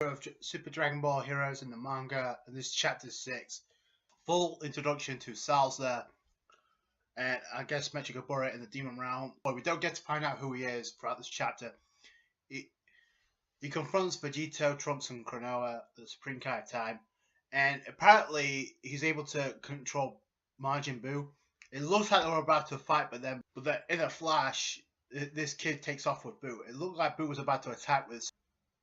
Of Super Dragon Ball Heroes in the manga, and this is chapter 6. Full introduction to Salsa and I guess Mechikabura in the Demon Realm. But we don't get to find out who he is throughout this chapter. He confronts Vegito, Trunks, and Kranoa, the Supreme Kai of Time, and apparently he's able to control Majin Buu. It looks like they're about to fight, but then in a flash, this kid takes off with Buu. It looked like Buu was about to attack with.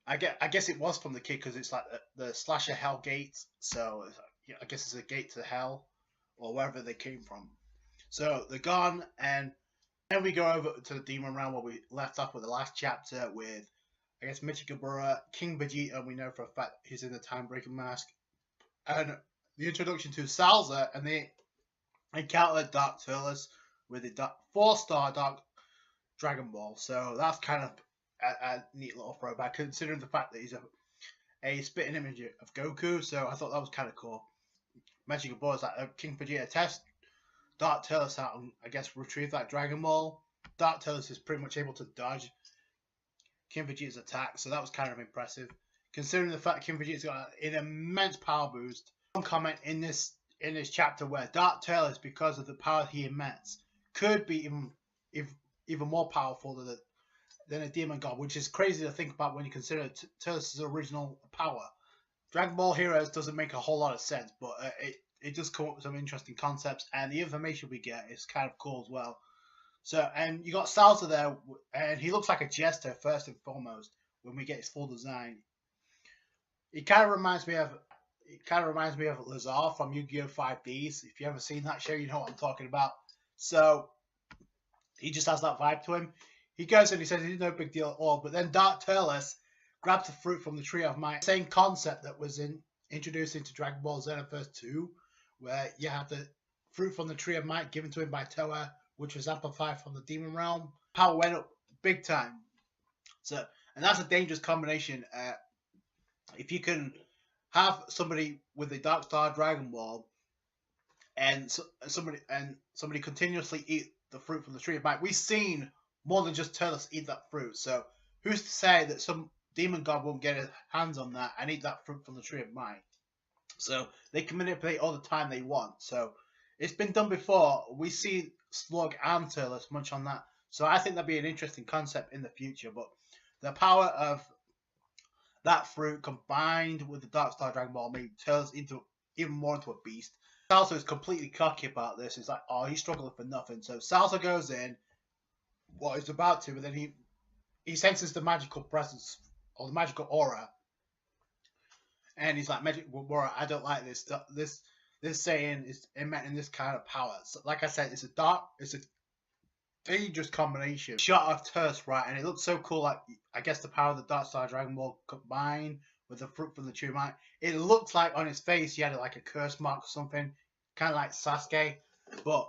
I guess it was from the kid because it's like the slasher hell gate, so I guess it's a gate to hell or wherever they came from. So they're gone, and then we go over to the Demon Realm where we left off with the last chapter with, I guess, Michikabura, King Vegeta. We know for a fact he's in the Time Breaking Mask, and the introduction to Salsa, and they encounter Dark Turles with the 4-star Dark Dragon Ball. So that's kind of a neat little throwback, considering the fact that he's a spitting image of Goku. So I thought that was kind of cool. Mechikabura is like a King Vegeta test. Dark Turles out and I guess retrieve that Dragon Ball. Dark Turles is pretty much able to dodge King Vegeta's attack, so that was kind of impressive, considering the fact King Vegeta's got an immense power boost. One comment in this chapter where Dark Turles, because of the power he emits, could be even more powerful than a demon god, which is crazy to think about when you consider Turles' original power. Dragon Ball Heroes doesn't make a whole lot of sense, but it does come up with some interesting concepts, and the information we get is kind of cool as well. So, and you got Salsa there, and he looks like a jester first and foremost when we get his full design. It kind of reminds me of Lazar from Yu-Gi-Oh! 5Ds. If you ever seen that show, you know what I'm talking about. So he just has that vibe to him. He goes and he says he's no big deal at all, but then Dark Turles grabs the fruit from the Tree of Might. Same concept that was introduced into Dragon Ball Xenoverse 2, where you have the fruit from the Tree of Might given to him by Toa, which was amplified from the Demon Realm. Power went up big time. So, and that's a dangerous combination. If you can have somebody with a Dark Star Dragon Ball, and somebody continuously eat the fruit from the Tree of Might, we've seen more than just Turles eat that fruit. So who's to say that some demon god won't get his hands on that and eat that fruit from the Tree of Might? So they can manipulate all the time they want. So it's been done before. We see Slug and Turles munch on that. So I think that'd be an interesting concept in the future. But the power of that fruit combined with the Dark Star Dragon Ball made Turles even more into a beast. Salsa is completely cocky about this. It's like, oh, he's struggling for nothing. So Salsa goes in, what he's about to, but then he senses the magical presence or the magical aura, and he's like, "Magic aura, I don't like this. This saying is emitting this kind of power." So, like I said, it's a dangerous combination. Shot of Turles, right, and it looks so cool. Like, I guess the power of the Dark Star Dragon Ball combined with the fruit from the Tree of Might. It looks like on his face he had like a curse mark or something, kind of like Sasuke, but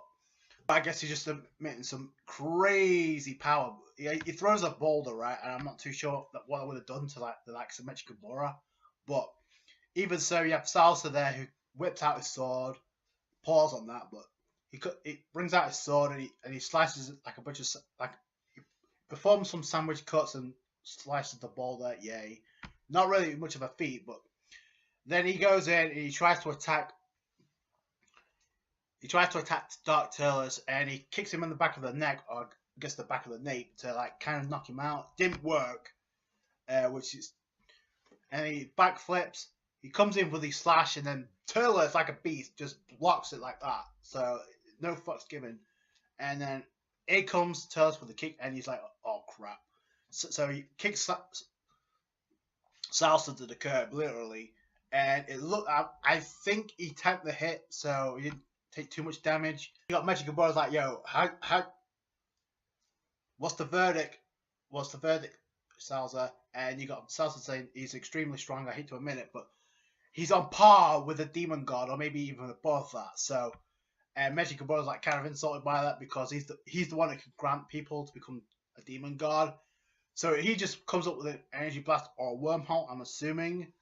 I guess he's just emitting some crazy power. He throws a boulder, right? And I'm not too sure what I would have done to like the likes of Mechikabura. But even so, you have Salsa there who whips out his sword. Pause on that, but he brings out his sword and he slices it like a bunch of he performs some sandwich cuts and slices the boulder. Yay! Not really much of a feat, but then he goes in and he tries to attack. He tries to attack Dark Turles and he kicks him in the back of the neck, or I guess the back of the nape, to like kind of knock him out. Didn't work, and he backflips. He comes in with his slash, and then Turles, like a beast, just blocks it like that. So no fucks given. And then here comes Turles with the kick, and he's like, "Oh crap!" So he kicks Salsa to the curb, literally, and it looked. I think he tanked the hit, so he didn't take too much damage. You got Mechikabura's like, "Yo, how? What's the verdict? What's the verdict, Salsa?" And you got Salsa saying he's extremely strong. I hate to admit it, but he's on par with a demon god, or maybe even above that. So, and Mechikabura's like kind of insulted by that because he's the one that can grant people to become a demon god. So he just comes up with an energy blast or a wormhole, I'm assuming.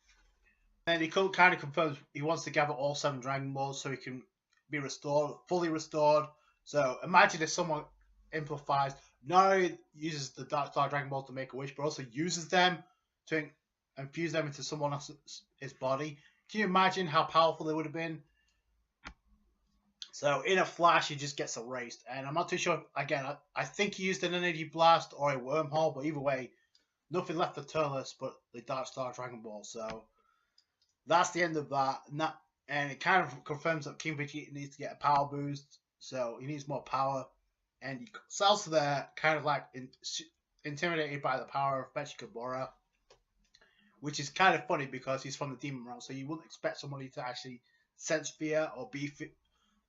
And he kind of confirms he wants to gather all 7 Dragon Balls so he can be restored, fully restored. So imagine if someone amplifies, not only uses the Dark Star Dragon Ball to make a wish, but also uses them to and fuse them into someone else's body. Can you imagine how powerful they would have been? So in a flash, he just gets erased, and I'm not too sure. Again, I think he used an energy blast or a wormhole, but either way, nothing left for Turles but the Dark Star Dragon Ball. So that's the end of that. And it kind of confirms that King Vegeta needs to get a power boost, so he needs more power. And Salsa there, kind of like intimidated by the power of Mechikabura, which is kind of funny because he's from the Demon Realm, so you wouldn't expect somebody to actually sense fear or be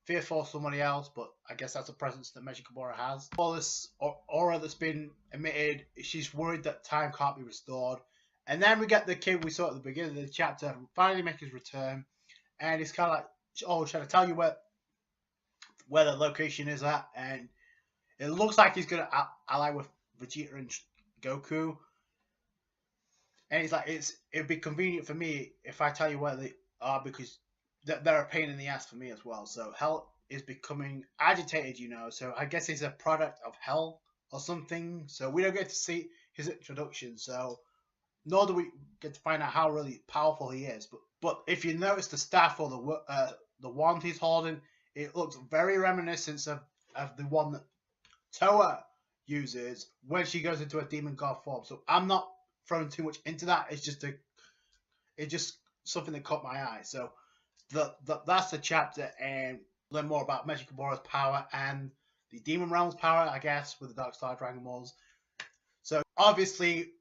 fearful of somebody else, but I guess that's a presence that Mechikabura has. All this aura that's been emitted, she's worried that time can't be restored. And then we get the kid we saw at the beginning of the chapter finally make his return, and he's kind of like, oh, should I tell you where the location is at? And it looks like he's going to ally with Vegeta and Goku. And he's like, it'd be convenient for me if I tell you where they are, because they're a pain in the ass for me as well. So Hell is becoming agitated, So I guess he's a product of Hell or something. So we don't get to see his introduction. So nor do we get to find out how really powerful he is. But if you notice the staff or the wand he's holding, it looks very reminiscent of the one that Toa uses when she goes into a demon god form. So I'm not throwing too much into that. It's just something that caught my eye. So that's the chapter, and learn more about Mechikabura's power and the Demon Realm's power, I guess, with the Dark Star Dragon Balls. So obviously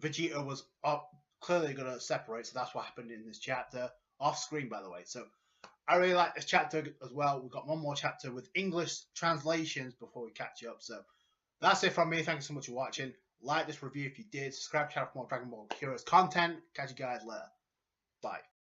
Vegeta was clearly going to separate, so that's what happened in this chapter, off screen by the way. So I really like this chapter as well. We've got one more chapter with English translations before we catch up. So that's it from me. Thank you so much for watching. Like this review if you did. Subscribe to the channel for more Dragon Ball Heroes content. Catch you guys later. Bye.